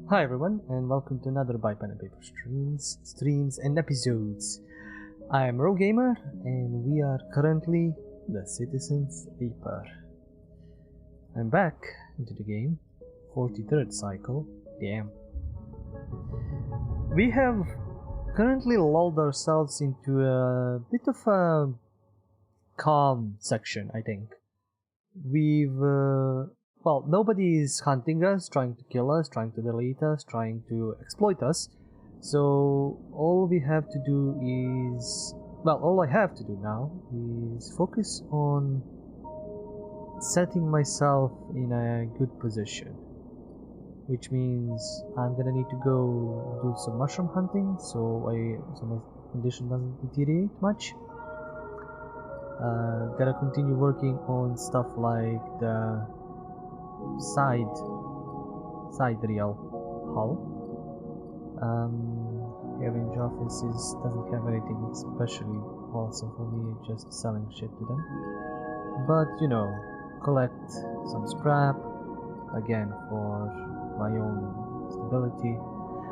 Hi everyone, and welcome to another by Pen and Paper streams and episodes. I am Gamer, and we are currently the Citizen Sleeper. I'm back into the game, 43rd cycle. Damn. We have currently lulled ourselves into a bit of a calm section, I think. Well, nobody is hunting us, trying to kill us, trying to delete us, trying to exploit us. So all we have to do is... well, all I have to do now is focus on setting myself in a good position. Which means I'm gonna need to go do some mushroom hunting so my condition doesn't deteriorate much. Gotta continue working on stuff like the side rail hull. Having offices doesn't have anything especially awesome for me, just selling shit to them. But you know, collect some scrap again for my own stability.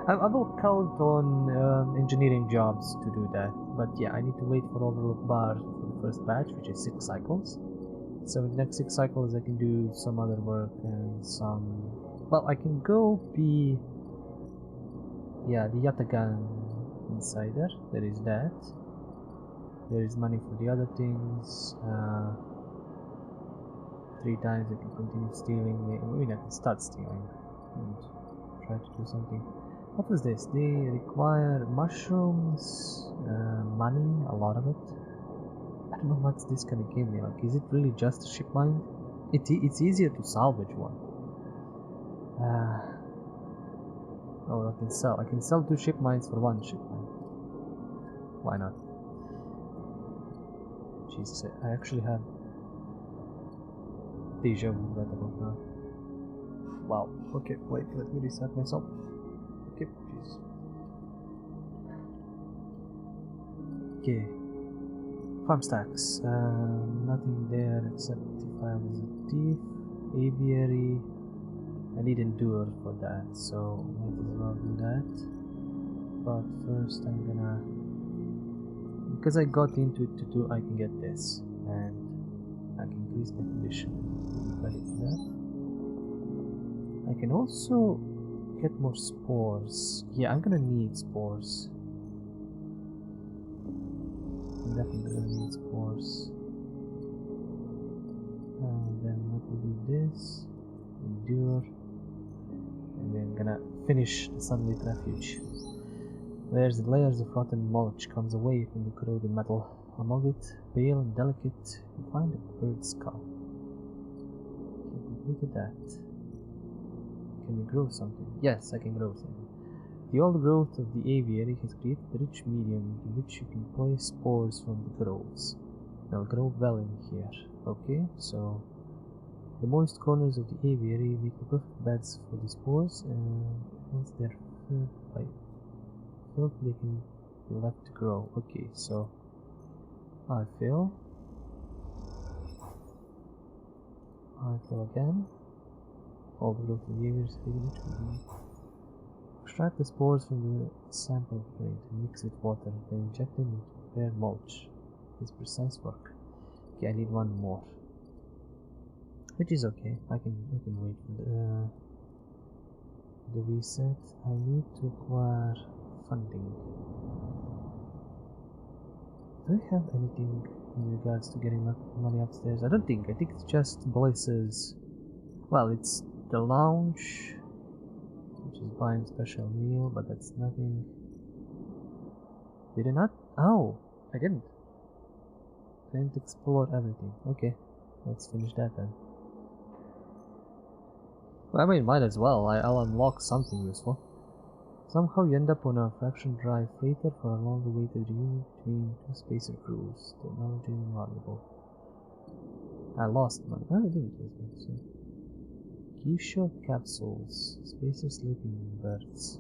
I will count on engineering jobs to do that, but yeah, I need to wait for Overlook Bar for the first batch, which is 6 cycles. So in the next 6 cycles I can do some other work and some... well, I can go be... yeah, the Yatagan Insider, there is that. There is money for the other things. 3 times I can continue stealing. I mean, I can start stealing and try to do something. What was this? They require mushrooms, money, a lot of it. I don't know what this gonna give me. Like, is it really just a ship mine? It's easier to salvage one. Oh, I can sell 2 ship mines for 1 ship mine. Why not? Jesus, I actually have deja vu right about now. Wow. Okay, wait, let me reset myself. Okay, jeez. Okay. Farm stacks. Nothing there except if I was a thief. Aviary. I need endure for that, so might as well do that. But first I'm gonna... because I got into it to do, I can get this. And I can increase my condition. Ready for that. I can also get more spores. Yeah, I'm gonna need spores. I'm definitely gonna need spores. And then let me do this. Endure. And then I'm gonna finish the Sunlit Refuge. There's the layers of rotten mulch comes away from the corroded metal. Among it, pale and delicate, you find a bird's skull. Look at that. Can we grow something? Yes, I can grow something. The old growth of the aviary has created a rich medium in which you can place spores from the groves. They'll grow well in here. Okay, so the moist corners of the aviary make the perfect beds for the spores, and once they're filled, they can be left to grow. Okay, so I fill again. All the growth of the aviary is created. Extract the spores from the sample plate and mix with water, then inject them into bare mulch. This precise work. Okay, I need one more, which is okay. I can wait for the reset. I need to acquire funding. Do I have anything in regards to getting money upstairs? I don't think. I think it's just Blaze's. Well, it's the lounge, which is buying special meal, but that's nothing. Did I not? Oh, I didn't. I didn't explore everything. Okay, let's finish that then. Well, I mean, might as well. I'll unlock something useful. Somehow you end up on a fraction drive freighter for a long-awaited reunion between 2 spacer crews. Technology is invaluable. I lost money. Oh, I didn't lose money, so. Q-shot capsules. Spacer sleeping birds.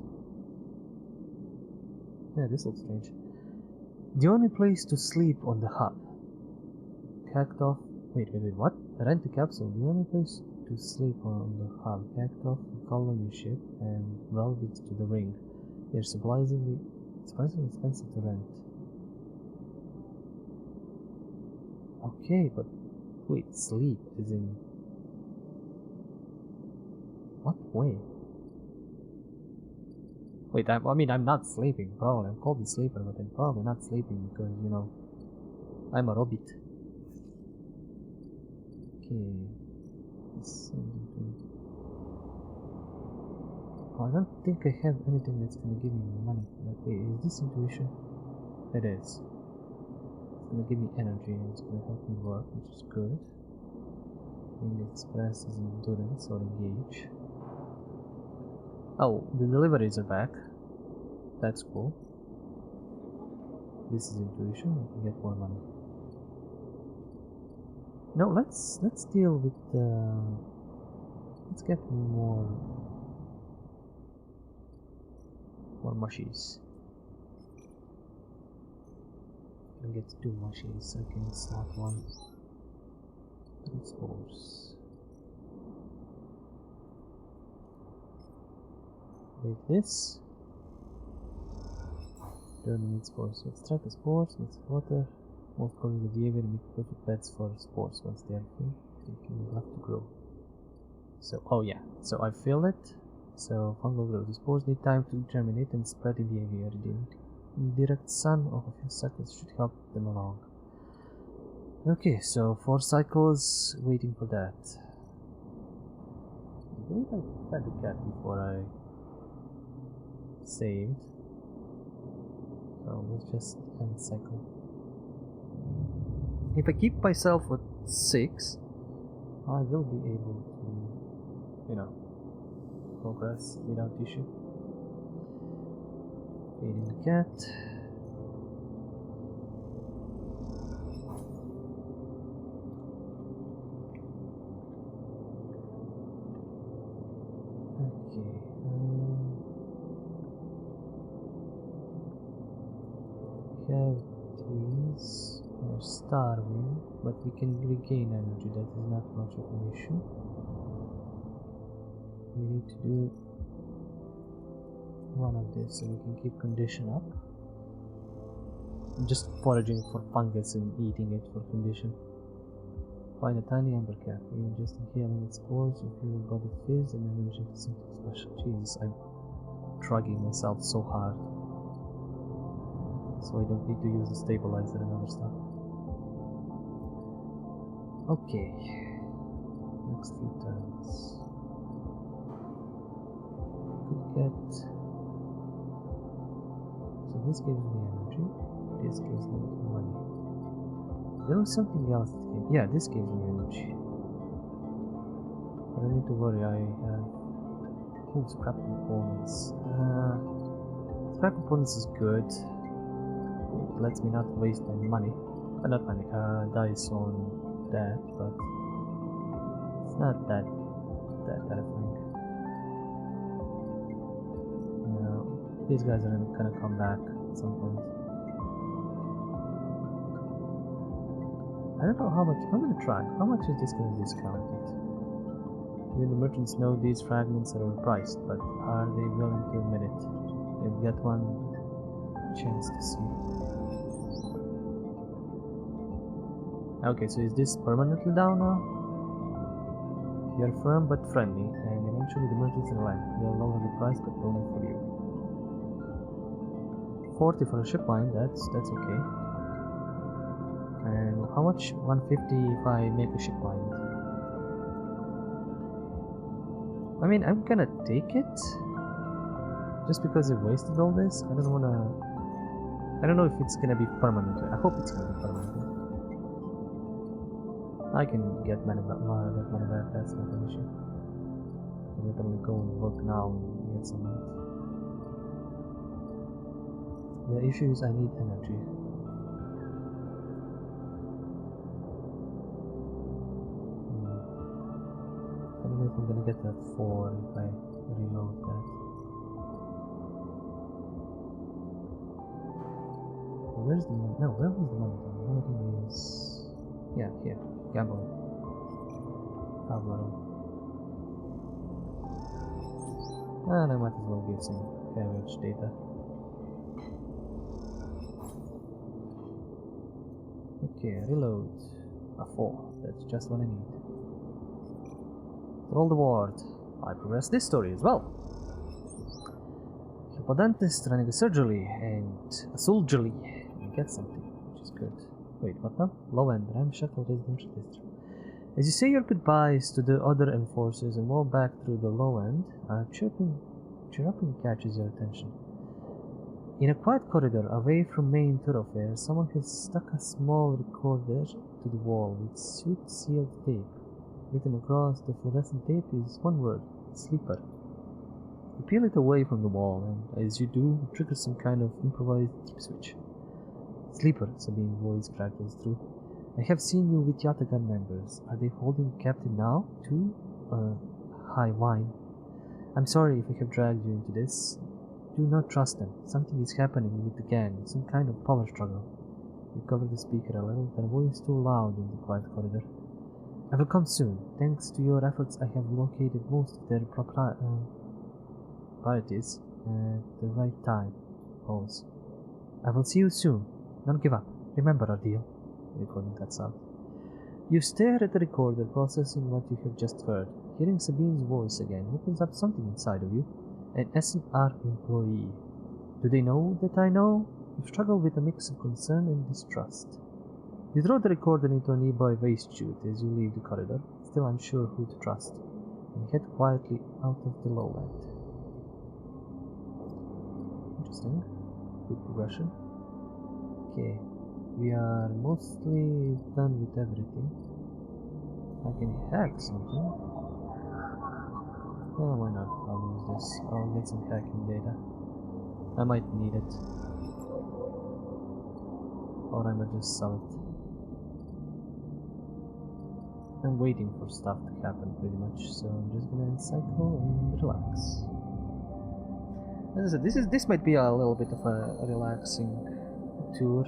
Yeah, this looks strange. The only place to sleep on the hub. Hacked off. Wait, what? Rent a capsule. The only place to sleep on the hub. Hacked off the colony ship and welded to the ring. They're surprisingly expensive to rent. Okay, but wait, sleep is in what way? Wait, I mean, I'm not sleeping, probably. I'm called a sleeper, but I'm probably not sleeping because, you know, I'm a robot. Okay. Oh, I don't think I have anything that's gonna give me money for that. Wait, is this intuition? It is. It's gonna give me energy and it's gonna help me work, which is good. Being express is endurance or engage. Oh, the deliveries are back. That's cool. This is intuition. I can get more money. No, let's deal with let's get more mushies. I get 2 mushies. I can slot 1. Transpose. Wait, this. Terminate spores. So extract the spores, mix water, most colors of the aviary make perfect beds for spores. Once they are free, they can have to grow. So, oh yeah, so I fill it. So fungal growth. The spores need time to germinate and spread in the aviary. The direct sun of a few seconds should help them along. Okay, so 4 cycles waiting for that. I believe I fed the cat before I saved. So let's just end the cycle. If I keep myself at 6, I will be able to, you know, progress without issue. Feeding the cat. Cavities are starving, but we can regain energy. That is not much of an issue. We need to do one of this so we can keep condition up. I'm just foraging for fungus and eating it for condition. Find a tiny amber cat. Even just inhaling its spores, you feel your body fizz and energy to something special. Jesus, I'm drugging myself so hard. So I don't need to use the stabilizer and other stuff. Okay. Next few turns. Could get. So this gives me energy. This gives me money. There was something else that came. Yeah, this gives me energy. I don't need to worry. I have. Oh, scrap components. Scrap components is good. It lets me not waste my money. Not money, dice on that, but it's not that terrifying. These guys are gonna come back at some point. I don't know how much. I'm gonna try. How much is this gonna discount it? Even the merchants know these fragments are overpriced, but are they willing to admit it? They've got one chance to see. Okay, so is this permanently down now? You're firm but friendly, and eventually the merchants relent. They'll lower the price, but only for you. 40 for a ship line, that's okay. And how much? 150 if I make a ship line. I mean, I'm gonna take it just because I wasted all this. I don't know if it's gonna be permanent. I hope it's gonna be permanent. I can get money back, that's not an issue. I can literally go and work now and get some money. The issue is I need energy. I don't know if I'm gonna get that 4 if I reload that. Where's the money? No, where was the money? The money is... yeah, here. Gamble. Tableau. And I might as well give some carriage data. Okay, reload. A 4. That's just what I need. Roll the ward. I progressed this story as well. Hippodentist running a surgery and a soldierly. I get something, which is good. Wait, what now? Low end, ramshackle residential district. As you say your goodbyes to the other enforcers and walk back through the low end, a chirping catches your attention. In a quiet corridor away from main thoroughfare, someone has stuck a small recorder to the wall with sweet sealed tape. Written across the fluorescent tape is one word: sleeper. You peel it away from the wall, and as you do, it triggers some kind of improvised trip switch. Sleeper, Sabine's voice crackles through. I have seen you with Yatagan members. Are they holding you captive now, too? High wine. I'm sorry if I have dragged you into this. Do not trust them. Something is happening with the gang, some kind of power struggle. You cover the speaker a little, their voice too loud in the quiet corridor. I will come soon. Thanks to your efforts, I have located most of their properties at the right time. Pause. I will see you soon. Don't give up. Remember our deal. Recording cuts out. You stare at the recorder, processing what you have just heard. Hearing Sabine's voice again opens up something inside of you. An SNR employee. Do they know that I know? You struggle with a mix of concern and distrust. You throw the recorder into a nearby waste chute as you leave the corridor, still unsure who to trust, and head quietly out of the low end. Interesting. Good progression. Okay. We are mostly done with everything. I can hack something. Oh, why not? I'll use this. I'll get some hacking data. I might need it. Or I might just sell it. I'm waiting for stuff to happen pretty much, so I'm just gonna cycle and relax. As I said, this might be a little bit of a relaxing tour,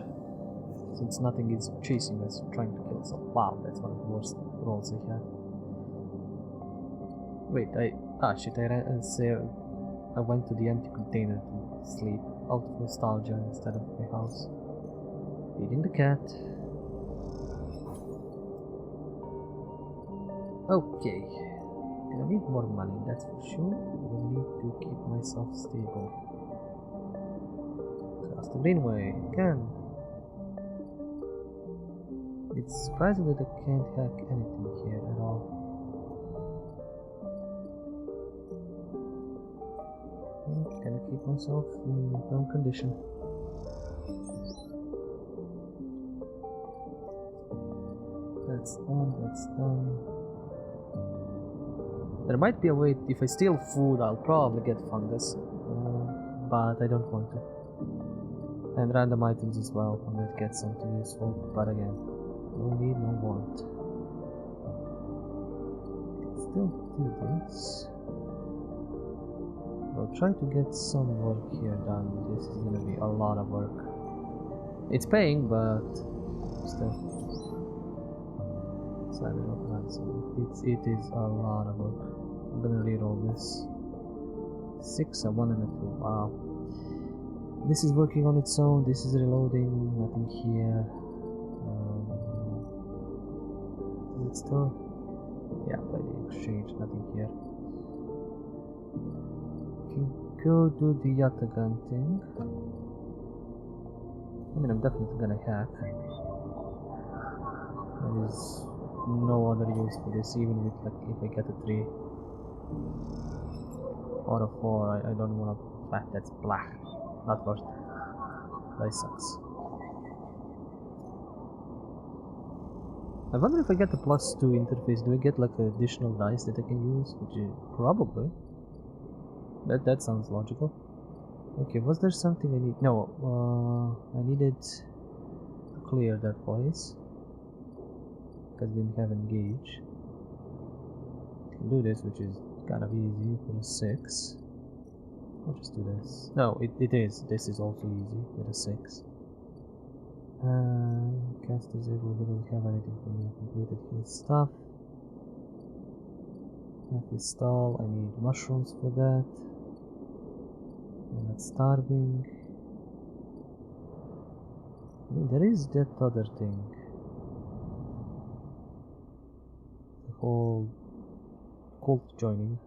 since nothing is chasing us, trying to kill us. Wow, that's one of the worst rolls I have. Wait, I went to the empty container to sleep, out of nostalgia instead of my house. Feeding the cat. Okay, gonna need more money, that's for sure. I'm gonna need to keep myself stable. Cross the greenway, again. It's surprising that I can't hack anything here at all. Gonna keep myself in some condition. That's done. There might be a way, if I steal food, I'll probably get fungus, but I don't want to. And random items as well, I might get something useful, but again, no need, no want. Still do this. I'll try to get some work here done. This is gonna be a lot of work. It's paying, but still. It is a lot of work. I'm gonna reroll this. 6, a 1 and a 2. Wow. This is working on its own. This is reloading. Nothing here. Is it still? Yeah, play the exchange. Nothing here. Can go do the Yatagan thing. I mean, I'm definitely gonna hack. There is no other use for this, even with like if I get a 3 or a 4, I don't wanna. That's black. Not worth it. That sucks. I wonder if I get the +2 interface, do I get like additional dice that I can use? Which is probably. That sounds logical. Okay, was there something I need? No, I needed to clear that place. Because I didn't have engage. Can do this, which is kind of easy for a 6. I'll just do this. No, it is. This is also easy with a 6. Caster's able didn't have anything for me. Completed his stuff. Have his stall. I need mushrooms for that. not starving. I mean, there is that other thing. The whole cult joining.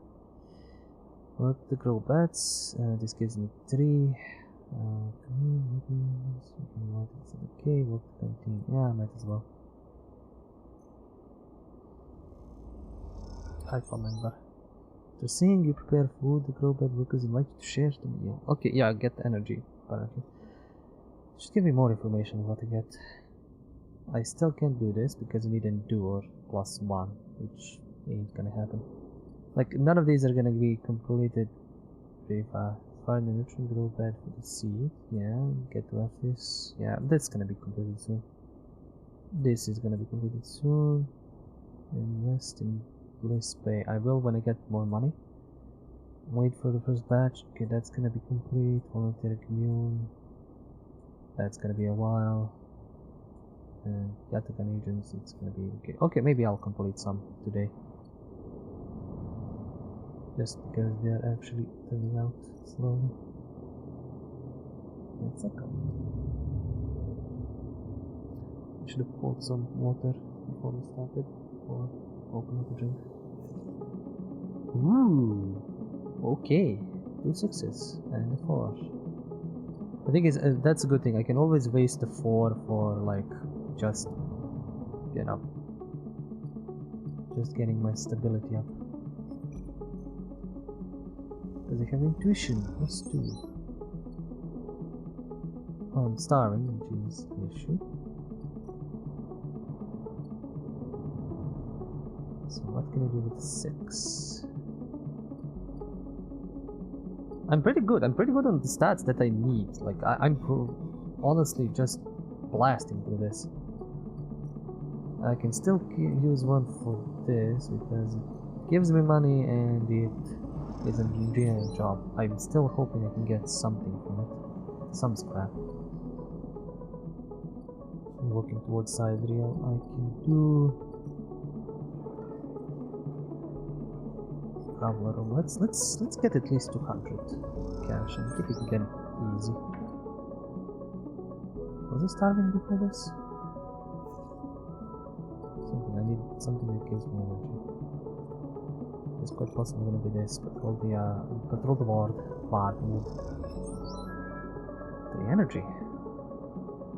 Work the grow bats. This gives me 3. Okay, work the canteen. Yeah, might as well. I remember. To seeing you prepare food, the grow bed workers invite you to share to me. Yeah. Okay, yeah, get energy, apparently. Just give me more information on what to get. I still can't do this because I need endure +1, which ain't gonna happen. Like, none of these are gonna be completed very fast. Find the nutrient grow bed for the seed. Yeah, get to have this. Yeah, that's gonna be completed soon. This is gonna be completed soon. Invest in bliss pay. I will when I get more money. Wait for the first batch. Okay, that's gonna be complete. Voluntary commune. That's gonna be a while. And Yatagan agents, it's gonna be okay. Okay, maybe I'll complete some today. Just because they are actually turning out slowly. Let's go. I should have poured some water before we started, or open up a drink. Ooh, okay, 2 6s and a 4. The thing is, that's a good thing. I can always waste the 4 for like just, you know, just getting my stability up. Does it have intuition? +2. Oh, I'm starving, which is an issue. So what can I do with 6? I'm pretty good. I'm pretty good on the stats that I need. Like I'm honestly just blasting through this. I can still use one for this because it gives me money and it is an engineering job. I'm still hoping I can get something from it. Some scrap. I'm working towards side reel. I can do traveler room. Let's get at least 200 cash and keep it again easy. Was I starving before this? I need something that gives me energy. It's quite possibly gonna be this. Patrol the ward. 3 energy.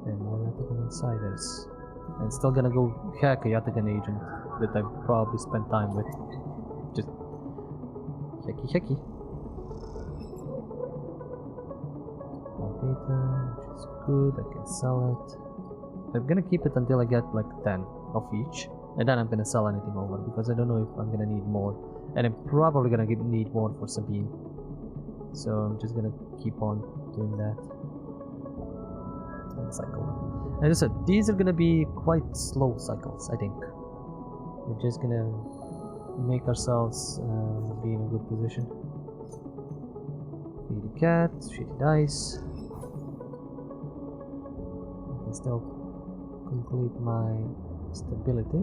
And more Yatagan insiders. And still gonna go hack a Yatagan agent that I've probably spent time with. Just hacky. More data, which is good. I can sell it. I'm gonna keep it until I get like 10 of each, and then I'm gonna sell anything over because I don't know if I'm gonna need more, and I'm probably gonna need more for Sabine, so I'm just gonna keep on doing that and cycle. As I said, these are gonna be quite slow cycles. I think we're just gonna make ourselves be in a good position. Feed the cat, shitty dice. I can still complete my stability,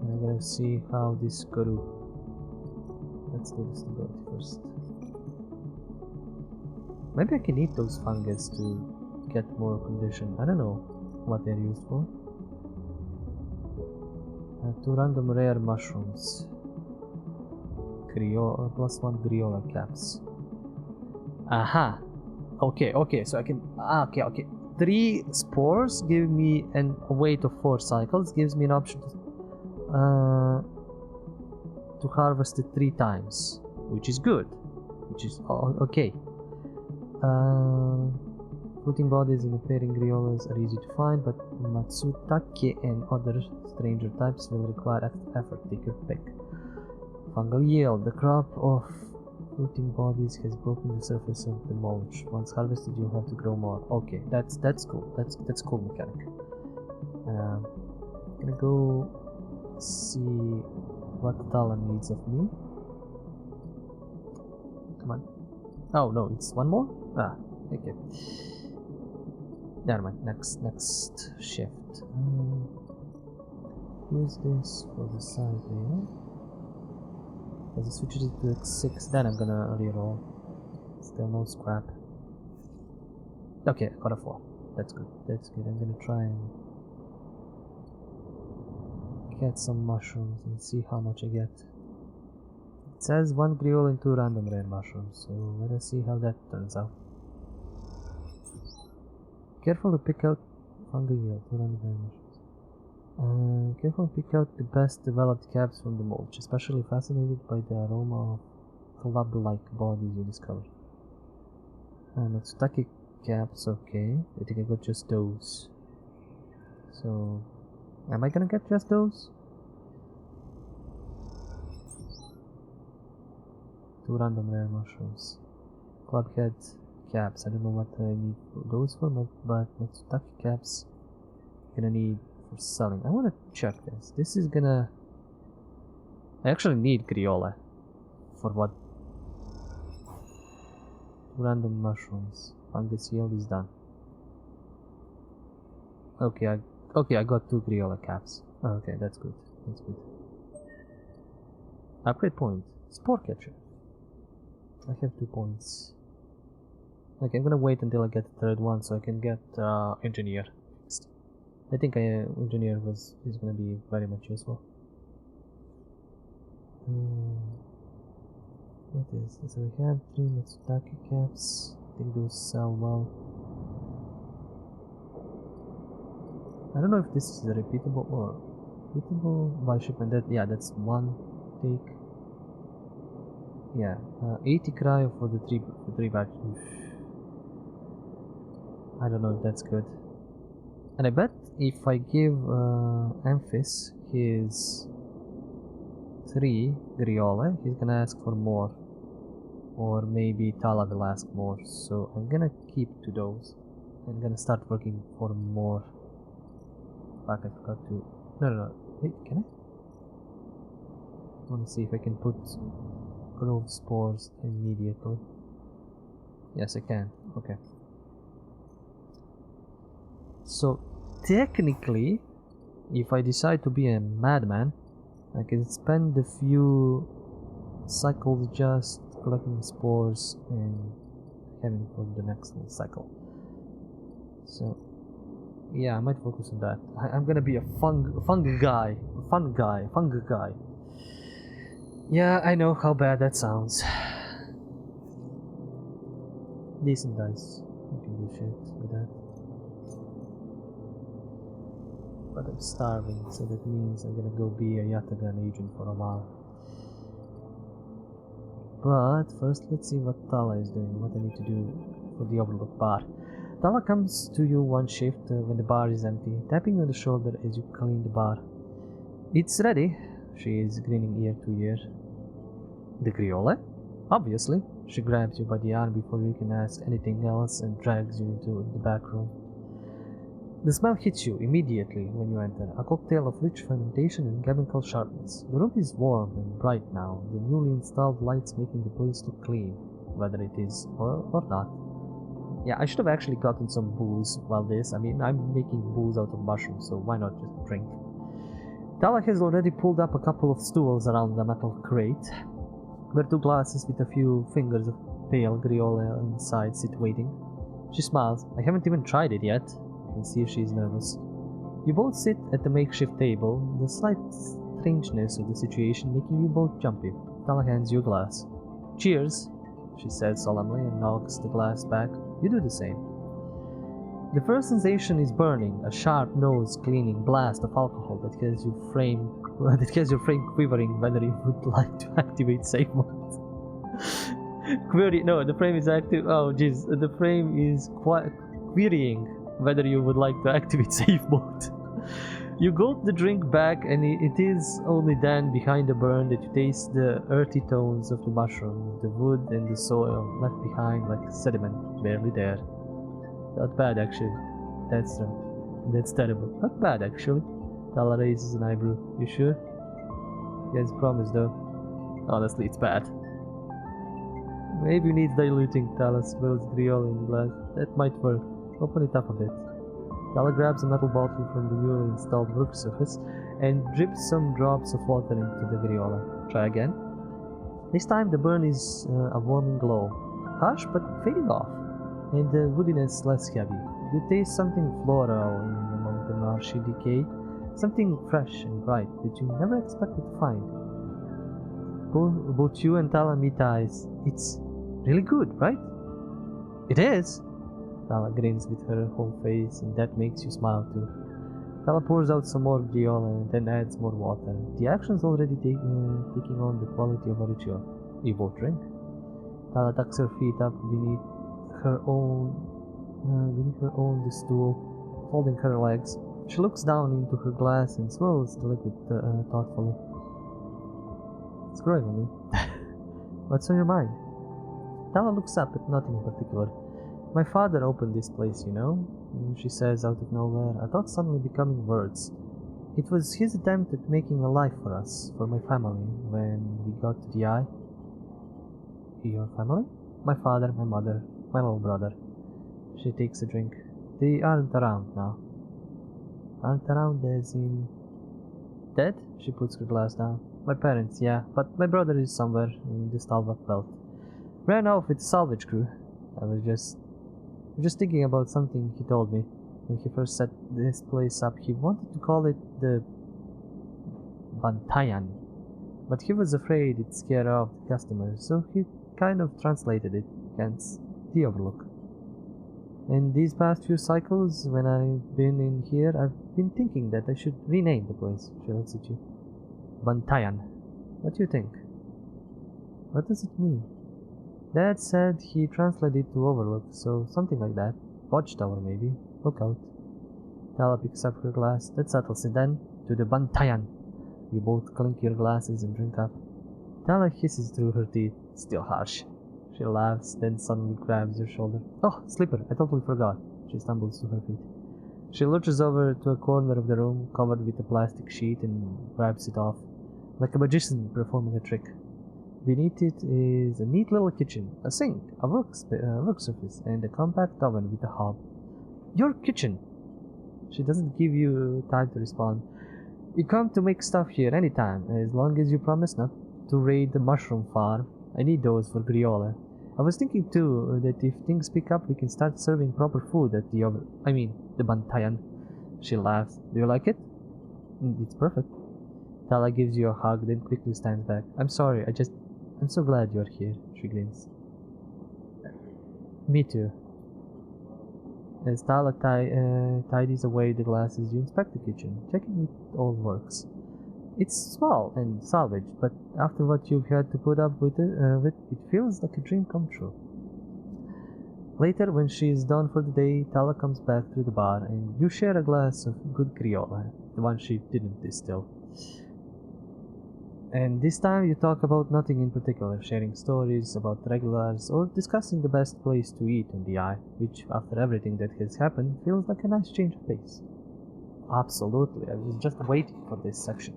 and I'm gonna see how this goes. Let's do the stability first. Maybe I can eat those fungus to get more condition. I don't know what they're used for. 2 random rare mushrooms. Griole, +1 Griole caps. Aha! Okay, so I can. Okay. 3 spores give me a weight of 4 cycles, gives me an option to harvest it 3 times, which is good, which is okay. Floating bodies and appearing grioles are easy to find, but matsutake and other stranger types will require effort. Take your pick. Fungal yield. The crop of floating bodies has broken the surface of the mulch. Once harvested, you'll have to grow more. Okay, that's cool. That's cool mechanic. I'm gonna go see what Tala needs of me. Come on. Oh no, it's one more. Okay. Never mind. Next shift. Use this for the side here. As I switch it to X6, then I'm gonna reroll. Still no scrap. Okay, I got a 4. That's good. That's good. I'm gonna try and get some mushrooms and see how much I get. It says 1 Griole and 2 random rare mushrooms, so let us see how that turns out. Careful to pick out fungi yield, 2 random rare mushrooms. Careful to pick out the best developed caps from the mulch, especially fascinated by the aroma of club-like bodies you discover. Matsutake caps, okay. I think I got just those. So, am I gonna get just those? 2 random rare mushrooms. Clubhead caps, I don't know what I need those for, but Matsutake caps I'm gonna need for selling. I wanna check this. This is gonna... I actually need Griole. For what? 2 random mushrooms. Fungus yield is done. Okay, I got 2 Griole caps. Okay, that's good. That's good. Upgrade point. Spore catcher. I have 2 points. Okay, I'm gonna wait until I get the 3rd one so I can get engineer. I think engineer is gonna be very much useful. What is this? So we have 3 Matsutake caps. I think those sell well. I don't know if this is a repeatable or repeatable by shipment. Yeah, that's 1 take. Yeah, 80 cryo for the 3 batches. I don't know if that's good. And I bet if I give Amphis his 3 Griole, he's gonna ask for more. Or maybe Tala will ask more. So I'm gonna keep to those. I'm gonna start working for more. Fuck, I forgot to... No. Wait, can I? I wanna see if I can put grove spores immediately. Yes, I can. Okay. So technically, if I decide to be a madman, I can spend a few cycles just collecting spores and having for the next cycle. So yeah, I might focus on that. I'm gonna be a fun guy. Yeah, I know how bad that sounds. Decent dice. You can do shit with that. But I'm starving, so that means I'm gonna go be a Yatagan agent for a while. But first, let's see what Tala is doing, what I need to do for the overlook bar. Tala comes to you one shift when the bar is empty, tapping you on the shoulder as you clean the bar. It's ready, she is grinning ear to ear. The Griole? Obviously. She grabs you by the arm before you can ask anything else and drags you into the back room. The smell hits you immediately when you enter, a cocktail of rich fermentation and chemical sharpness. The room is warm and bright now, the newly installed lights making the place look clean, whether it is or not. Yeah, I should have actually gotten some booze while this. I mean, I'm making booze out of mushrooms, so why not just drink? Tala has already pulled up a couple of stools around the metal crate, where 2 glasses with a few fingers of pale Griole inside sit waiting. She smiles. I haven't even tried it yet. And see if she's nervous. You both sit at the makeshift table, the slight strangeness of the situation making you both jumpy. Tala hands you a glass. Cheers, she says solemnly and knocks the glass back. You do the same. The first sensation is burning, a sharp nose cleaning blast of alcohol that has your frame quivering whether you would like to activate safe mode. No, the frame is active. Oh jeez, the frame is querying whether you would like to activate safe mode. You gulp the drink back, and it is only then, behind the burn, that you taste the earthy tones of the mushroom, the wood and the soil left behind like sediment, barely there. Not bad actually. That's terrible. Not bad actually. Tala raises an eyebrow. You sure? Yes, promise though. Honestly, it's bad. Maybe needs diluting. Tala spills Griole in the glass. That might work. Open it up a bit. Tala grabs a metal bottle from the newly installed work surface and drips some drops of water into the Griole. Try again. This time the burn is a warming glow. harsh but fading off, and the woodiness less heavy. You taste something floral among the marshy decay, something fresh and bright that you never expected to find. Both you and Tala meet eyes. It's really good, right? It is! Tala grins with her whole face, and that makes you smile too. Tala pours out some more Griole and then adds more water. The action's already taking on the quality of a ritual. You both drink. Tala tucks her feet up beneath her own the stool, folding her legs. She looks down into her glass and swirls the liquid thoughtfully. It's growing on me. What's on your mind? Tala looks up at nothing in particular. My father opened this place, you know, she says out of nowhere, a thought suddenly becoming words. It was his attempt at making a life for us, for my family, when we got to the eye. Your family? My father, my mother, my little brother. She takes a drink. They aren't around now. Aren't around as in... Dead? She puts her glass down. My parents, yeah, but my brother is somewhere in the Stalwart belt. Ran off with the salvage crew. I was just thinking about something he told me. When he first set this place up, he wanted to call it the Bantayan, but he was afraid it'd scare off the customers, so he kind of translated it, hence the Overlook. And these past few cycles, when I've been in here, I've been thinking that I should rename the place. She looks at you. Bantayan. What do you think? What does it mean? Dad said he translated it to Overlook, so something like that. Watchtower, maybe. Look out. Tala picks up her glass. That settles it then. To the Bantayan. You both clink your glasses and drink up. Tala hisses through her teeth. Still harsh. She laughs, then suddenly grabs your shoulder. Oh, slipper, I totally forgot. She stumbles to her feet. She lurches over to a corner of the room, covered with a plastic sheet, and grabs it off, like a magician performing a trick. Beneath it is a neat little kitchen, a sink, a work surface, and a compact oven with a hob. Your kitchen! She doesn't give you time to respond. You come to make stuff here anytime, as long as you promise not to raid the mushroom farm. I need those for Griole. I was thinking too that if things pick up, we can start serving proper food at the Bantayan. She laughs. Do you like it? It's perfect. Tala gives you a hug, then quickly stands back. I'm sorry, I'm so glad you're here, she grins. Me too. As Tala tidies away the glasses, you inspect the kitchen, checking it all works. It's small and salvaged, but after what you've had to put up with it feels like a dream come true. Later, when she is done for the day, Tala comes back through the bar, and you share a glass of good Griole, the one she didn't distill. And this time you talk about nothing in particular, sharing stories about regulars or discussing the best place to eat on the eye, which, after everything that has happened, feels like a nice change of pace. Absolutely, I was just waiting for this section.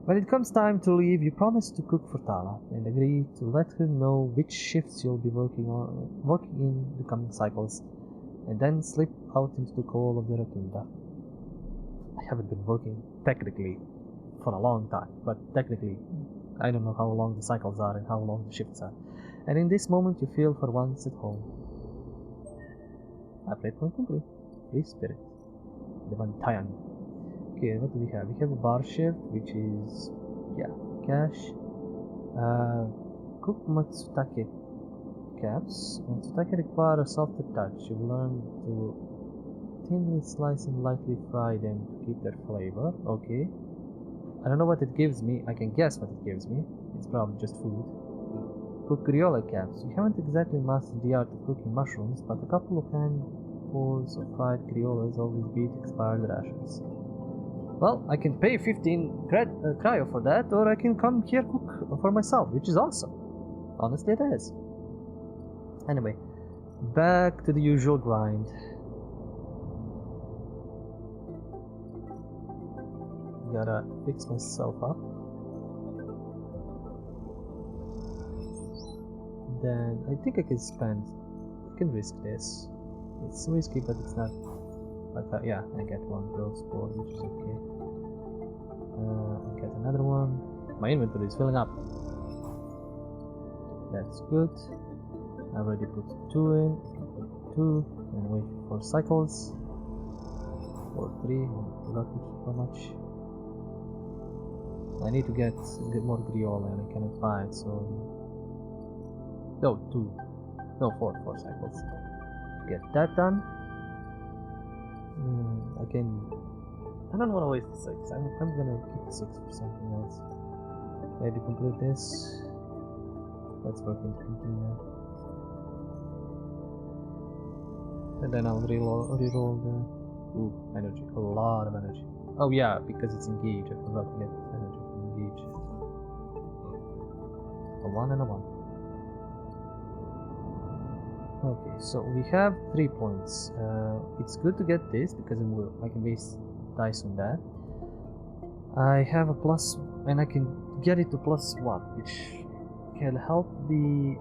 When it comes time to leave, you promise to cook for Tala and agree to let her know which shifts you'll be working in the coming cycles, and then slip out into the cold of the rotunda. I haven't been working technically for a long time, but technically I don't know how long the cycles are and how long the shifts are, and in this moment you feel for once at home. Upgrade complete. Free spirit. The Bantayan. Okay, what do we have? We have a bar shift, which is cash. Cook matsutake caps. Matsutake require a softer touch. You learn to thinly slice and lightly fry them to keep their flavor. Okay. I don't know what it gives me. I can guess what it gives me. It's probably just food. Cook Griole caps. You haven't exactly mastered the art of cooking mushrooms, but a couple of handfuls of fried Grioles always beat expired rations. Well, I can pay 15 cryo for that, or I can come here cook for myself, which is awesome. Honestly, it is. Anyway, back to the usual grind. Gotta fix myself up. Then I think I can risk this. It's risky, but it's not. But yeah, I get one growth spore, which is okay. I get another one. My inventory is filling up. That's good. I already put 2 in, put 2, and wait for cycles. Or 3, I forgot how much. I need to get more Griole and I cannot buy it, so... No, 2. No, 4 cycles. To get that done. Again, I don't want to waste the 6. I'm gonna keep the 6 for something else. Maybe complete this. Let's work into continue. And then I'll reroll the... Ooh, energy. A lot of energy. Oh yeah, because it's engaged. I forgot to get energy from engage. A 1 and a 1. Okay, so we have 3 points. It's good to get this because I can base dice on that. I have a plus, and I can get it to +1, which can help me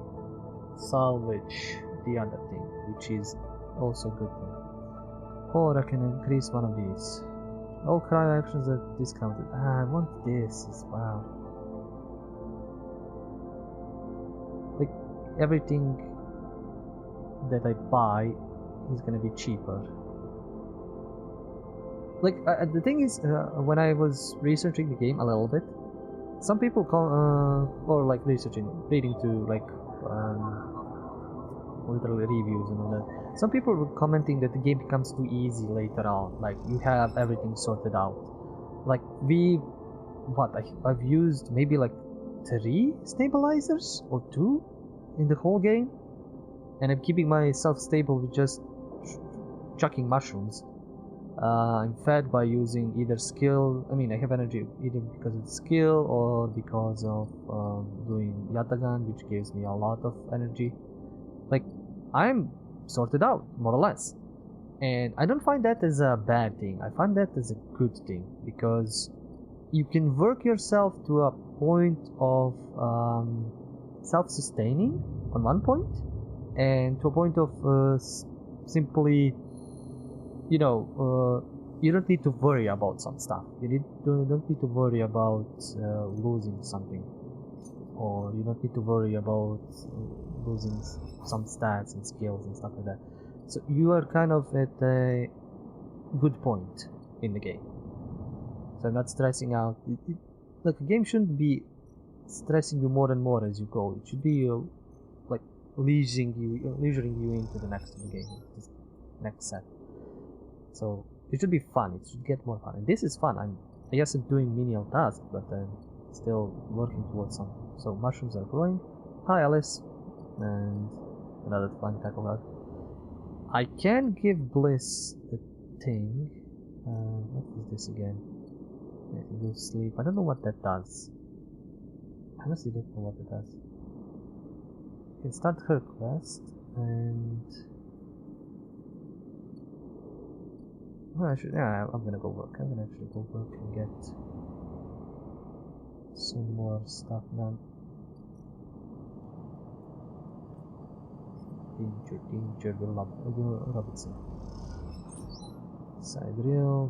salvage the other thing, which is also a good thing. Or I can increase one of these. All cryo actions are discounted. I want this as well. Like, everything that I buy is gonna be cheaper. Like, the thing is, when I was researching the game a little bit, some people or like reading to like literally reviews and all that. Some people were commenting that the game becomes too easy later on. Like, you have everything sorted out. Like, I've used maybe like 3 stabilizers or 2 in the whole game, and I'm keeping myself stable with just chucking mushrooms. I'm fed by using either skill. I mean, I have energy either because of skill or because of doing Yatagan, which gives me a lot of energy. Like, I'm sorted out, more or less. And I don't find that as a bad thing. I find that as a good thing, because you can work yourself to a point of self-sustaining on one point, and to a point of simply, you know, you don't need to worry about some stuff. You don't need to worry about losing something, or you don't need to worry about losing some stats and skills and stuff like that. So you are kind of at a good point in the game. So I'm not stressing out. Like, a game shouldn't be stressing you more and more as you go. It should be like leisuring you into the next game, this next set. So it should be fun. It should get more fun. And this is fun. I guess I'm doing menial tasks, but I'm still working towards something. So mushrooms are growing. Hi, Alice. And another flying tackle rod. I can give Bliss the thing. What is this again? I can go sleep. I don't know what that does. I honestly don't know what it does. I can start her quest, and well, I'm gonna go work. I'm gonna actually go work and get some more stuff done. Danger, Robinson. Side reel,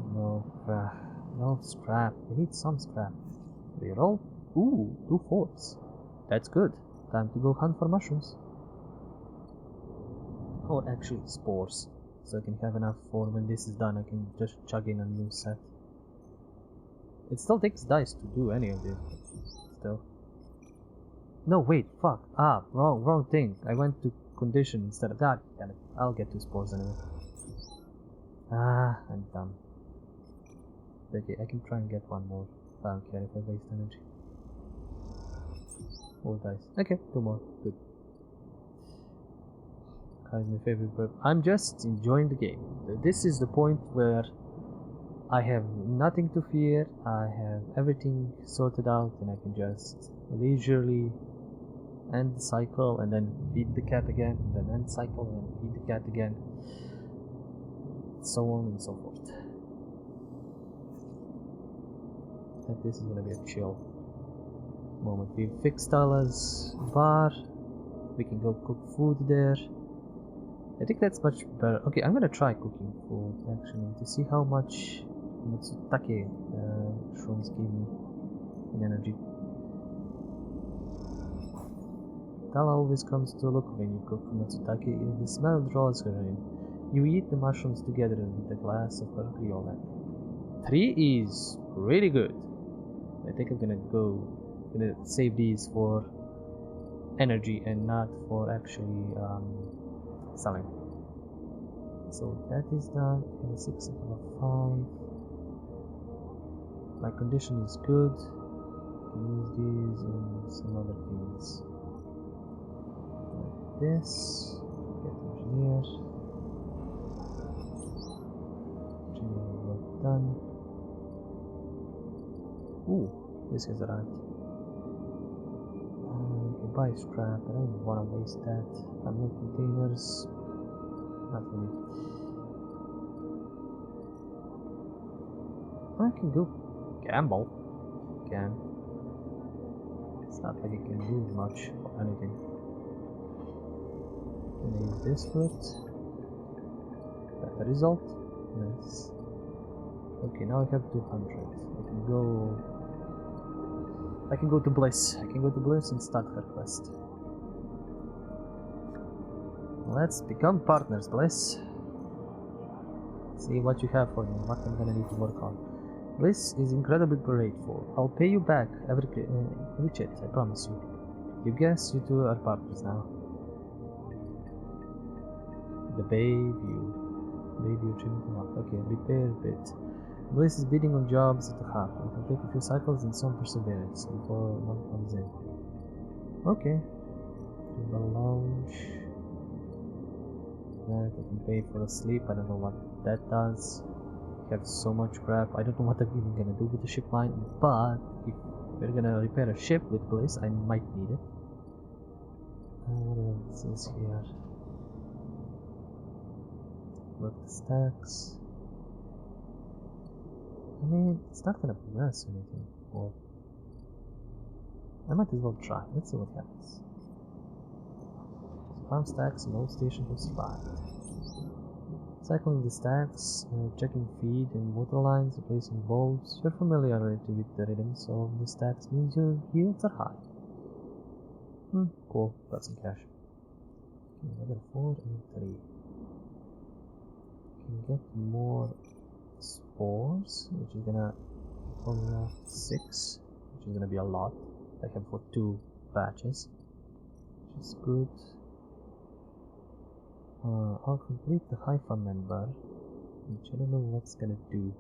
no scrap. We need some scrap. Reroll. Ooh, 2 4s. That's good. Time to go hunt for mushrooms. Or actually spores. So I can have enough for when this is done. I can just chug in a new set. It still takes dice to do any of this. Still. No, wait, fuck. Wrong thing. I went to condition instead of that. Damn it. I'll get 2 spores anyway. I'm done. Okay, I can try and get one more. I don't care if I waste energy. More dice. Okay, 2 more. Good. Is my favorite verb. I'm just enjoying the game. This is the point where I have nothing to fear. I have everything sorted out, and I can just leisurely end the cycle, and then feed the cat again, and then end cycle, and then feed the cat again, so on and so forth. And this is gonna be a chill moment. We've fixed Tala's bar. We can go cook food there. I think that's much better. Okay, I'm gonna try cooking food actually to see how much Matsutake shrooms give me in energy. Tala always comes to look when you cook Matsutake. The smell draws her in. You eat the mushrooms together with a glass of her Griole. 3 is really good. I think I'm gonna save these for energy and not for actually selling. So that is done. And 6 of 5. My condition is good. I can use these and some other things. Like this. Get engineer. Engineer work done. Ooh, this is right. You can buy scrap. I don't want to waste that. Unload containers. Not for me. I can go gamble. Can. It's not like it can do much or anything. Can I use this for it? Better result. Nice. Okay, now I have 200. I can go to Bliss. I can go to Bliss and start her quest. Let's become partners, Bliss. See what you have for me, what I'm gonna need to work on. Bliss is incredibly grateful. I'll pay you back every chit, I promise you. You guess you two are partners now. The Bayview Trinity Lock. Okay, repair bit. Bliss is bidding on jobs at the hub. It will take a few cycles and some perseverance before one comes in. Okay. The lounge. That I can pay for a sleep. I don't know what that does. I have so much crap. I don't know what I'm even gonna do with the ship line, but if we're gonna repair a ship with Bliss, I might need it. What else is here? Work the stacks. I mean, it's not gonna progress or anything. Or I might as well try. Let's see what happens. Farm stacks and old station has survived. Cycling the stacks, checking feed and water lines, replacing bulbs. Your familiarity with the rhythms of the stacks means your yields are high. Cool. Got some cash. Okay, another 4 and 3. Can get more spores, which is gonna only have 6, which is gonna be a lot. I have for 2 batches, which is good. I'll complete the Haifa member, which I don't know what's gonna do.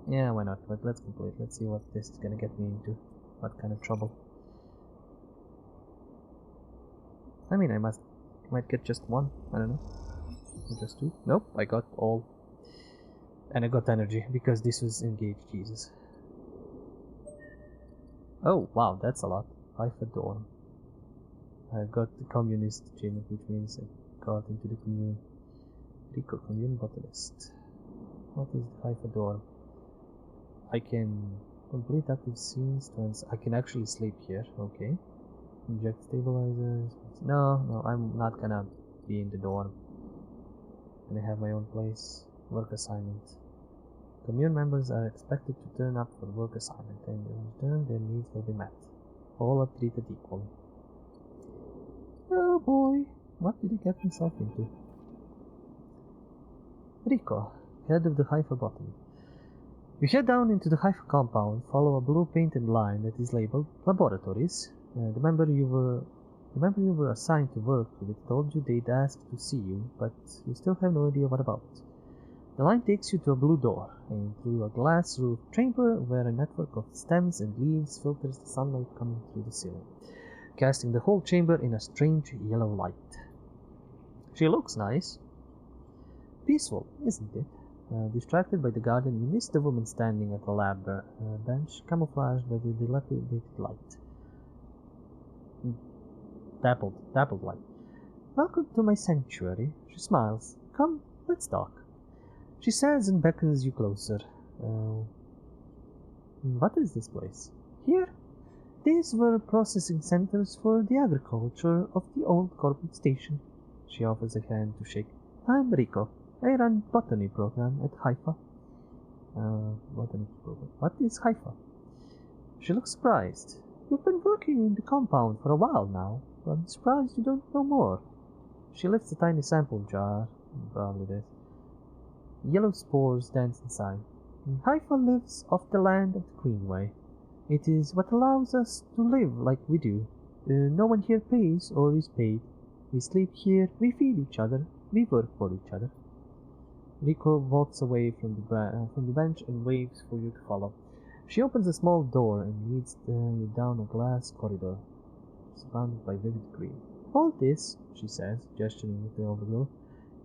Yeah, why not? But let's complete. Let's see what this is gonna get me into. What kind of trouble? I mean, I might get just 1. I don't know. Or just 2. Nope, I got all. And I got energy because this was engaged. Jesus. Oh wow, that's a lot. Haifa dorm. I got the communist achievement, which means I got into the commune. Rico commune botanist. What is the Haifa dorm? I can complete active scenes. I can actually sleep here. Okay. Inject stabilizers. No, I'm not gonna be in the dorm. And I have my own place. Work assignment. Commune members are expected to turn up for work assignment, and in return their needs will be met. All are treated equally. Oh boy, what did I get myself into? Rico, head of the Haifa botany. You head down into the Haifa compound, follow a blue painted line that is labeled Laboratories. The member you were assigned to work with told you they'd asked to see you, but you still have no idea what about. The line takes you to a blue door, and through a glass roof chamber where a network of stems and leaves filters the sunlight coming through the ceiling, casting the whole chamber in a strange yellow light. She looks nice. Peaceful, isn't it? Distracted by the garden, you miss the woman standing at the lab bench, camouflaged by the dilapidated light. Dappled light. Welcome to my sanctuary. She smiles. Come, let's talk. She says and beckons you closer. What is this place? Here? These were processing centers for the agriculture of the old corporate station. She offers a hand to shake. I'm Rico. I run botany program at Haifa. Botany program. What is Haifa? She looks surprised. You've been working in the compound for a while now, but I'm surprised you don't know more. She lifts a tiny sample jar, probably this. Yellow spores dance inside. Haifa lives off the land of the Greenway. It is what allows us to live like we do. No one here pays or is paid. We sleep here, we feed each other, we work for each other. Rico walks away from the bench and waves for you to follow. She opens a small door and leads you down a glass corridor, surrounded by vivid green. All this, she says, gesturing at the overglow,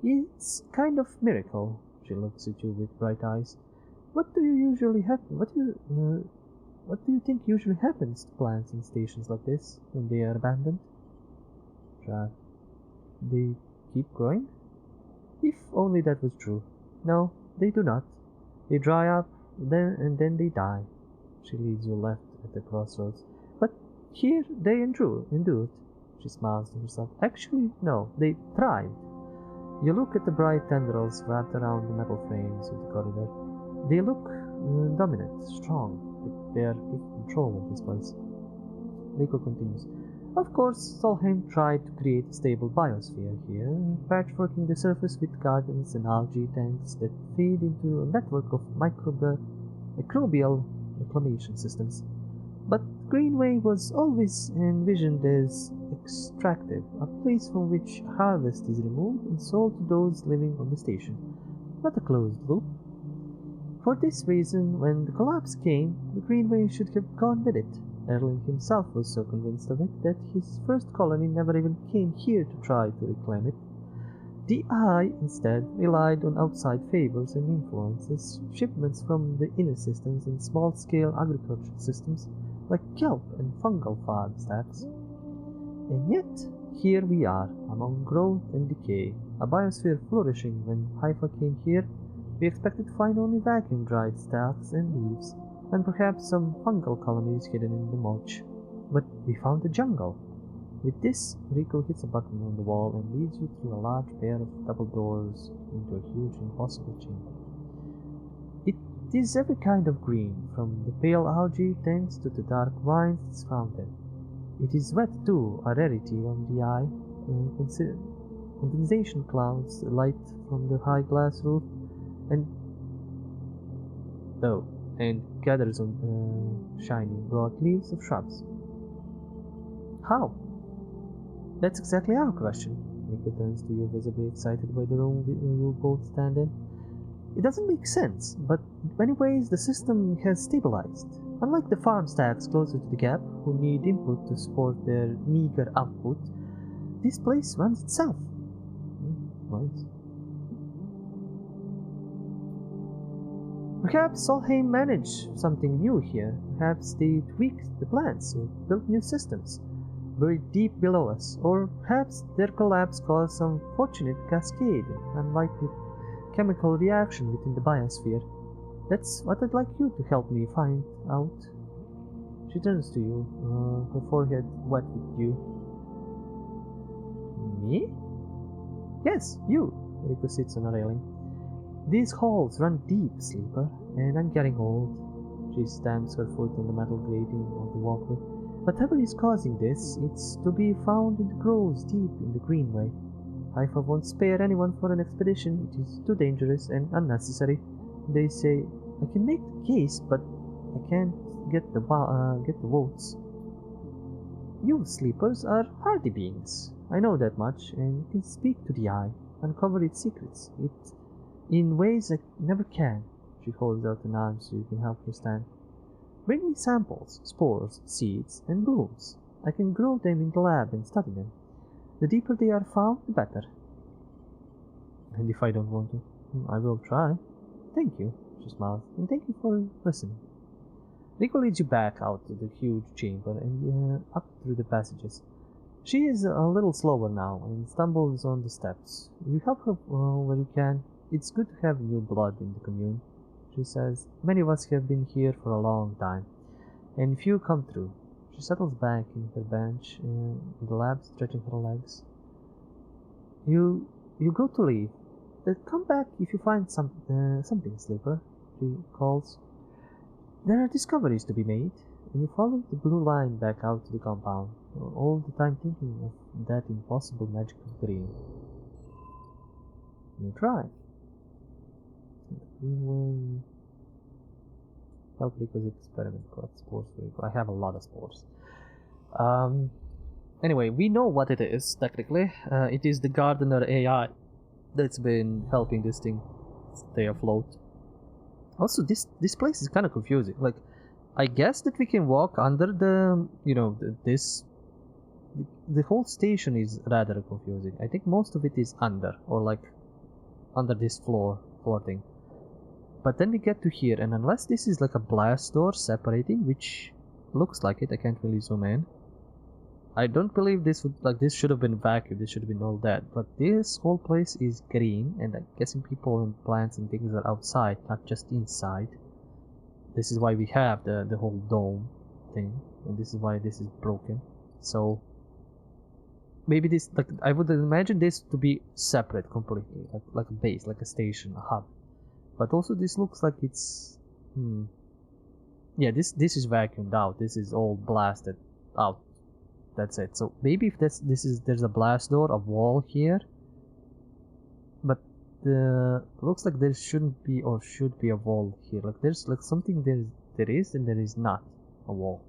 is kind of miracle. She looks at you with bright eyes. What do you think usually happens to plants in stations like this when they are abandoned? They keep growing? If only that was true. No, they do not. They dry up, then they die. She leads you left at the crossroads. But here they endured. She smiles to herself. Actually, no, they thrived. You look at the bright tendrils wrapped around the metal frames of the corridor. They look dominant, strong, like they are in control of this place. Rico continues. Of course, Solheim tried to create a stable biosphere here, patchworking the surface with gardens and algae tanks that feed into a network of microbial reclamation systems. But Greenway was always envisioned as extractive, a place from which harvest is removed and sold to those living on the station, not a closed loop. For this reason, when the collapse came, the Greenway should have gone with it. Erling himself was so convinced of it that his first colony never even came here to try to reclaim it. The Eye, instead, relied on outside favors and influences, shipments from the inner systems and small-scale agricultural systems like kelp and fungal farm stacks. And yet, here we are, among growth and decay, a biosphere flourishing. When Haifa came here, we expected to find only vacuum-dried stalks and leaves, and perhaps some fungal colonies hidden in the mulch. But we found a jungle. With this, Rico hits a button on the wall and leads you through a large pair of double doors into a huge impossible chamber. It is every kind of green, from the pale algae tanks to the dark vines found there. It is wet too, a rarity on the Eye. Condensation clouds light from the high glass roof and gathers on shiny, broad leaves of shrubs. How? That's exactly our question. Nico turns to you, visibly excited by the room you both stand in. It doesn't make sense, but in many ways the system has stabilized. Unlike the farm stacks closer to the gap, who need input to support their meager output, this place runs itself. Nice. Perhaps Solheim managed something new here. Perhaps they tweaked the plans or built new systems buried deep below us. Or perhaps their collapse caused some fortunate cascade, unlikely chemical reaction within the biosphere. That's what I'd like you to help me find out. She turns to you, her forehead wet with dew. Me? Yes, you. Rico sits on a railing. These halls run deep, sleeper, and I'm getting old. She stamps her foot on the metal grating of the walkway. Whatever is causing this, it's to be found in the groves deep in the Greenway. Haifa won't spare anyone for an expedition. It is too dangerous and unnecessary. They say, I can make the case, but I can't get the votes. You sleepers are hardy beings. I know that much, and you can speak to the Eye, uncover its secrets. In ways I never can. She holds out an arm so you can help her stand. Bring me samples, spores, seeds, and blooms. I can grow them in the lab and study them. The deeper they are found, the better. And if I don't want to, I will try. Thank you, she smiles, and thank you for listening. Rico leads you back out to the huge chamber and up through the passages. She is a little slower now and stumbles on the steps. You help her where you can. It's good to have new blood in the commune, she says. Many of us have been here for a long time, and few come through. She settles back in her bench in the lab, stretching her legs. You go to leave. Come back if you find something, sleeper, she calls. There are discoveries to be made. and you follow the blue line back out to the compound, all the time thinking of that impossible magical green. You try. Greenway. Help because experiment collect spores for you. I have a lot of spores. Anyway, we know what it is technically. It is the gardener AI that's been helping this thing stay afloat. Also, this place is kind of confusing. Like, I guess that we can walk under the, you know, the whole station is rather confusing. I think most of it is under, or like under this floor thing. But then we get to here, and unless this is like a blast door separating, which looks like it, I can't really zoom in. I don't believe this would, like, this should have been vacuum, this should have been all that. But this whole place is green, and I'm guessing people and plants and things are outside, not just inside. This is why we have the whole dome thing, and this is why this is broken. So maybe this, like, I would imagine this to be separate completely, like a base, like a station, a hub. But also this looks like it's yeah, this is vacuumed out. This is all blasted out. That's it. So maybe if there's a blast door, a wall here, but looks like there shouldn't be, or should be, a wall here. Like there's like something there is and there is not a wall.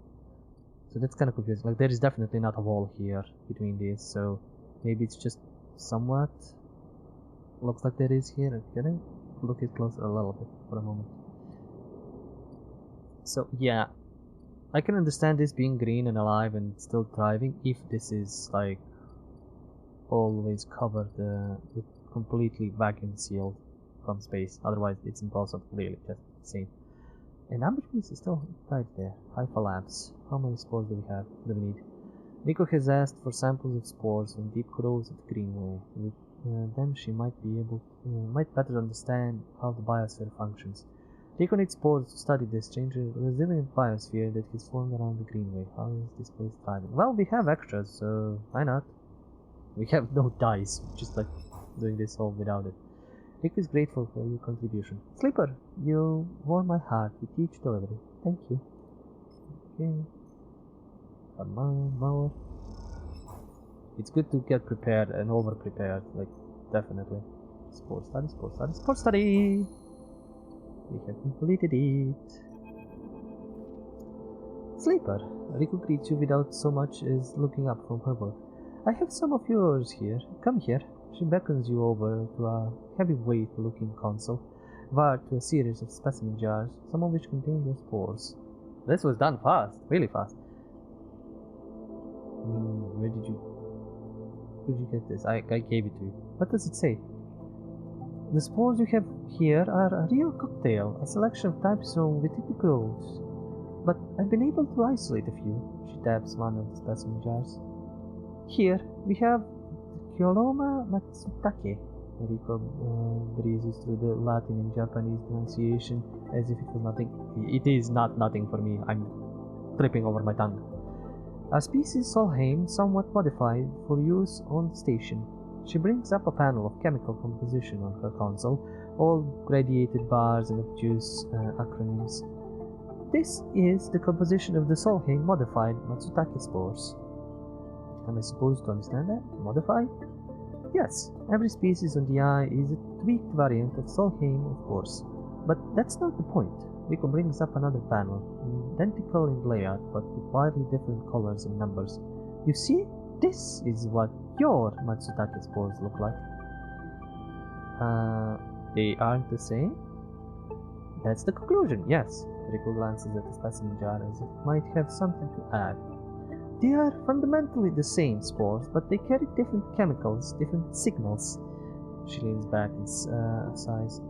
So that's kind of confusing. Like there is definitely not a wall here between these. So maybe it's just somewhat looks like there is here. Can I look it closer a little bit for a moment? So yeah, I can understand this being green and alive and still thriving if this is like always covered with completely vacuum sealed from space. Otherwise it's impossible, really, just insane. And ambergris is still right there. Hypha labs. How many spores do we need? Nico has asked for samples of spores from deep corals at Greenway. With them she might better understand how the biosphere functions. Nico needs spores to study the strange resilient biosphere that is formed around the Greenway. How is this place thriving? Well, we have extras, so why not? We have no dice, just like doing this all without it. Nick is grateful for your contribution. Sleeper, you warm my heart with each delivery. Thank you. Okay. Come on, more. It's good to get prepared and over prepared, like, definitely. Sport study, sport study, sport study! We have completed it. Sleeper, Riku greets you without so much as looking up from her work. I have some of yours here. Come here. She beckons you over to a heavyweight-looking console, wired to a series of specimen jars, some of which contain your spores. This was done fast, really fast. Where did you get this? I gave it to you. What does it say? The spores you have here are a real cocktail, a selection of types from within the groves. But I've been able to isolate a few. She taps one of the specimen jars. Here we have Kyoloma Matsutake. Rico breezes through the Latin and Japanese pronunciation as if it was nothing. It is not nothing for me. I'm tripping over my tongue. A species Solheim, somewhat modified for use on station. She brings up a panel of chemical composition on her console, all gradiated bars and obtuse acronyms. This is the composition of the Solheim modified Matsutake spores. Am I supposed to understand that? Modified? Yes, every species on the eye is a tweaked variant of Solheim, of course. But that's not the point. Rico brings up another panel, identical in layout, but with widely different colors and numbers. You see? This is what your Matsutake spores look like. They aren't the same? That's the conclusion, yes. Rico glances at the specimen jar as if it might have something to add. They are fundamentally the same spores, but they carry different chemicals, different signals. She leans back and sighs.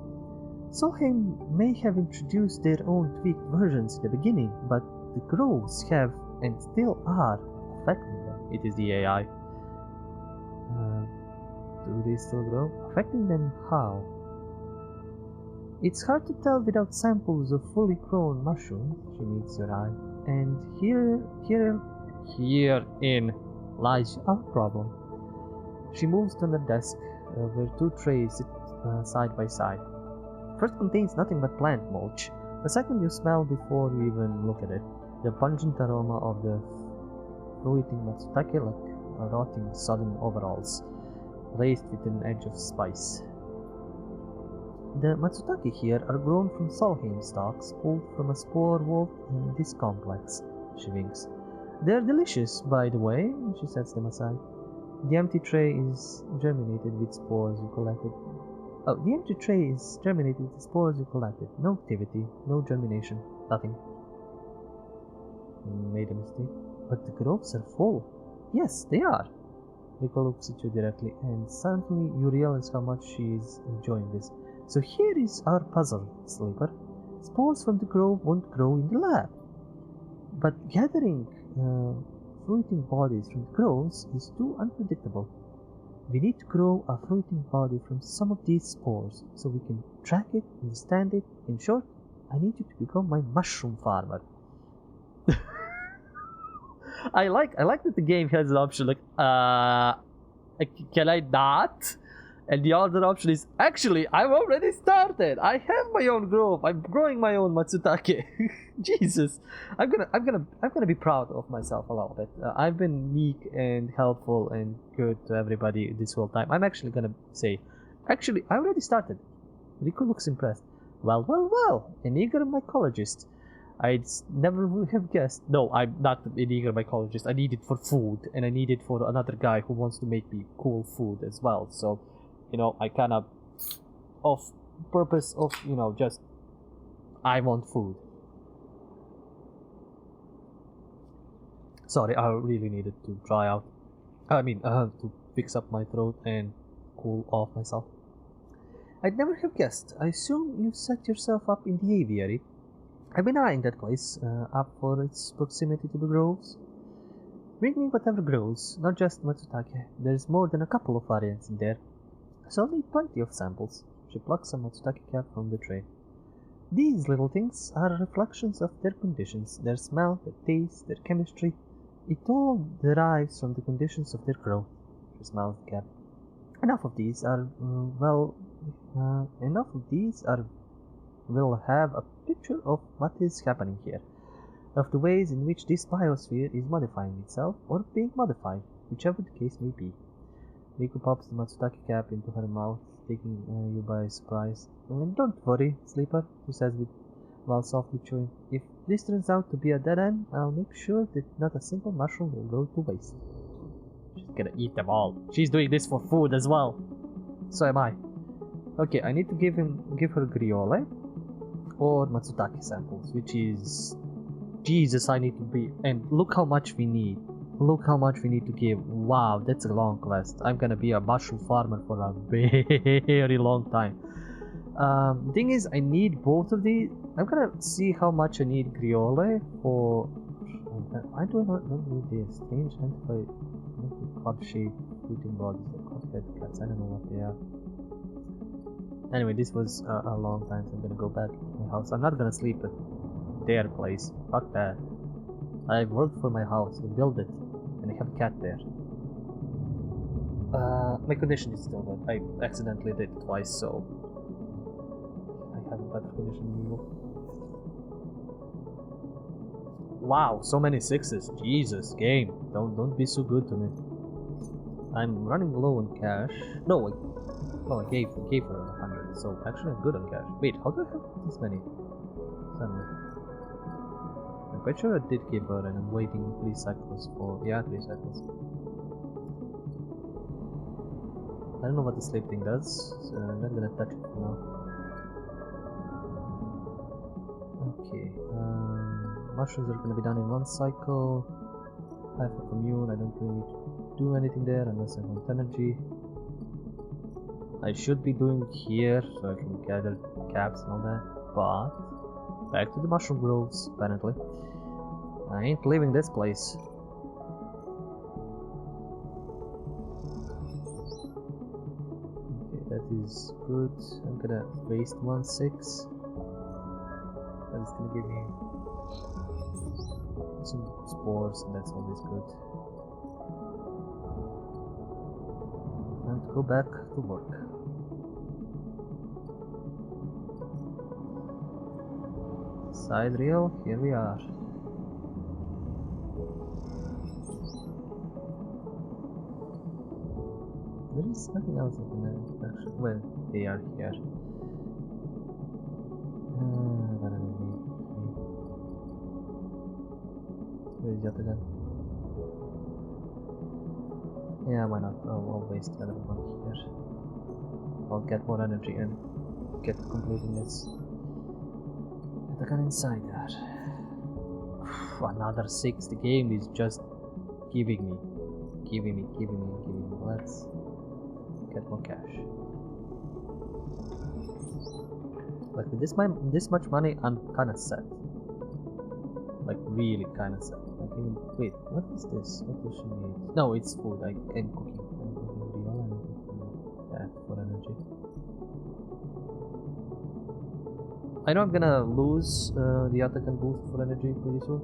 Solheim may have introduced their own tweaked versions in the beginning, but the groves have, and still are, affecting them. It is the AI. Do they still grow? Affecting them how? It's hard to tell without samples of fully grown mushrooms. She meets your eye. And herein lies our problem. She moves to the desk where two trays sit side by side. First contains nothing but plant mulch. The second you smell before you even look at it. The pungent aroma of the fruiting matsutake like rotting sodden overalls, laced with an edge of spice. The matsutake here are grown from Solheim stalks pulled from a spore vault in this complex, she winks. They're delicious, by the way, she sets them aside. The empty tray is germinated with spores you collected. Oh, the empty tray is germinated with the spores you collected. No activity, no germination, nothing. Made a mistake. But the groves are full. Yes, they are. Rico looks at you directly, and suddenly you realize how much she is enjoying this. So here is our puzzle, Sleeper. Spores from the grove won't grow in the lab. But gathering fruiting bodies from the groves is too unpredictable. We need to grow a fruiting body from some of these spores so we can track it, understand it. In short, I need you to become my mushroom farmer. I like that the game has an option like, can I not? And the other option is, actually, I've already started. I have my own grove. I'm growing my own matsutake. Jesus, I'm gonna be proud of myself a little bit. I've been meek and helpful and good to everybody this whole time. I'm actually gonna say, actually, I already started. Rico looks impressed. Well, an eager mycologist. I'd never would have guessed. No, I'm not an eager mycologist. I need it for food, and I need it for another guy who wants to make me cool food as well. So, I kind of, off purpose of, just, I want food. Sorry, I really needed to dry out. To fix up my throat and cool off myself. I'd never have guessed. I assume you set yourself up in the aviary. I've been eyeing that place, up for its proximity to the groves. Bring me whatever grows, not just matsutake. There's more than a couple of variants in there, so I'll need plenty of samples. She plucks a matsutake cap from the tray. These little things are reflections of their conditions, their smell, their taste, their chemistry. It all derives from the conditions of their growth. She smells the cap. Enough of these will have a picture of what is happening here, of the ways in which this biosphere is modifying itself or being modified, whichever the case may be. Riku pops the matsutake cap into her mouth, taking you by surprise. Don't worry, Sleeper, she says while softly chewing. If this turns out to be a dead end, I'll make sure that not a single mushroom will go to waste. She's gonna eat them all. She's doing this for food as well. So am I. Okay, I need to give her Griole or matsutake samples, which is... Jesus, I need to be... And look how much we need. Look how much we need to give. Wow, that's a long quest. I'm gonna be a mushroom farmer for a very long time. Thing is, I need both of these. I'm gonna see how much I need Griole for... I don't need this. Strange cod-shaped fruiting bodies. Cod-fed cats. I don't know what they are. Anyway, this was a long time, so I'm gonna go back to my house. I'm not gonna sleep at their place. Fuck that. I worked for my house. I built it. And I have a cat there. My condition is still good. I accidentally did it twice, so... I have a better condition than usual. Wow, so many sixes. Jesus, game. Don't be so good to me. I'm running low on cash. No, I gave her 100, so actually I'm good on cash. Wait, how do I have this many? Suddenly. I'm quite sure I did give her, and I'm waiting 3 cycles for... Yeah, 3 cycles. I don't know what the sleep thing does, so I'm not gonna touch it for now. Okay, mushrooms are gonna be done in 1 cycle. I have a commune, I don't really need to do anything there unless I want energy. I should be doing it here so I can gather caps and all that, but back to the mushroom groves, apparently. I ain't leaving this place. Okay, that is good. I'm gonna waste 1/6. That is gonna give me some spores, and that's always good. And go back to work. Side reel, here we are. there is nothing else I can actually. Well, they are here. But I mean, where is the other gun? Yeah, why not? I'll waste the other one here. I'll get more energy and get completing this. The gun inside there. Another 6. The game is just giving me. Let's get more cash. Like with this much money, I'm kinda set. Like really kinda set. Like even wait, what is this? What does she need? No, it's food. I'm cooking. I'm cooking Griole and I'm cooking that for energy. I know I'm gonna lose the other can boost for energy pretty soon.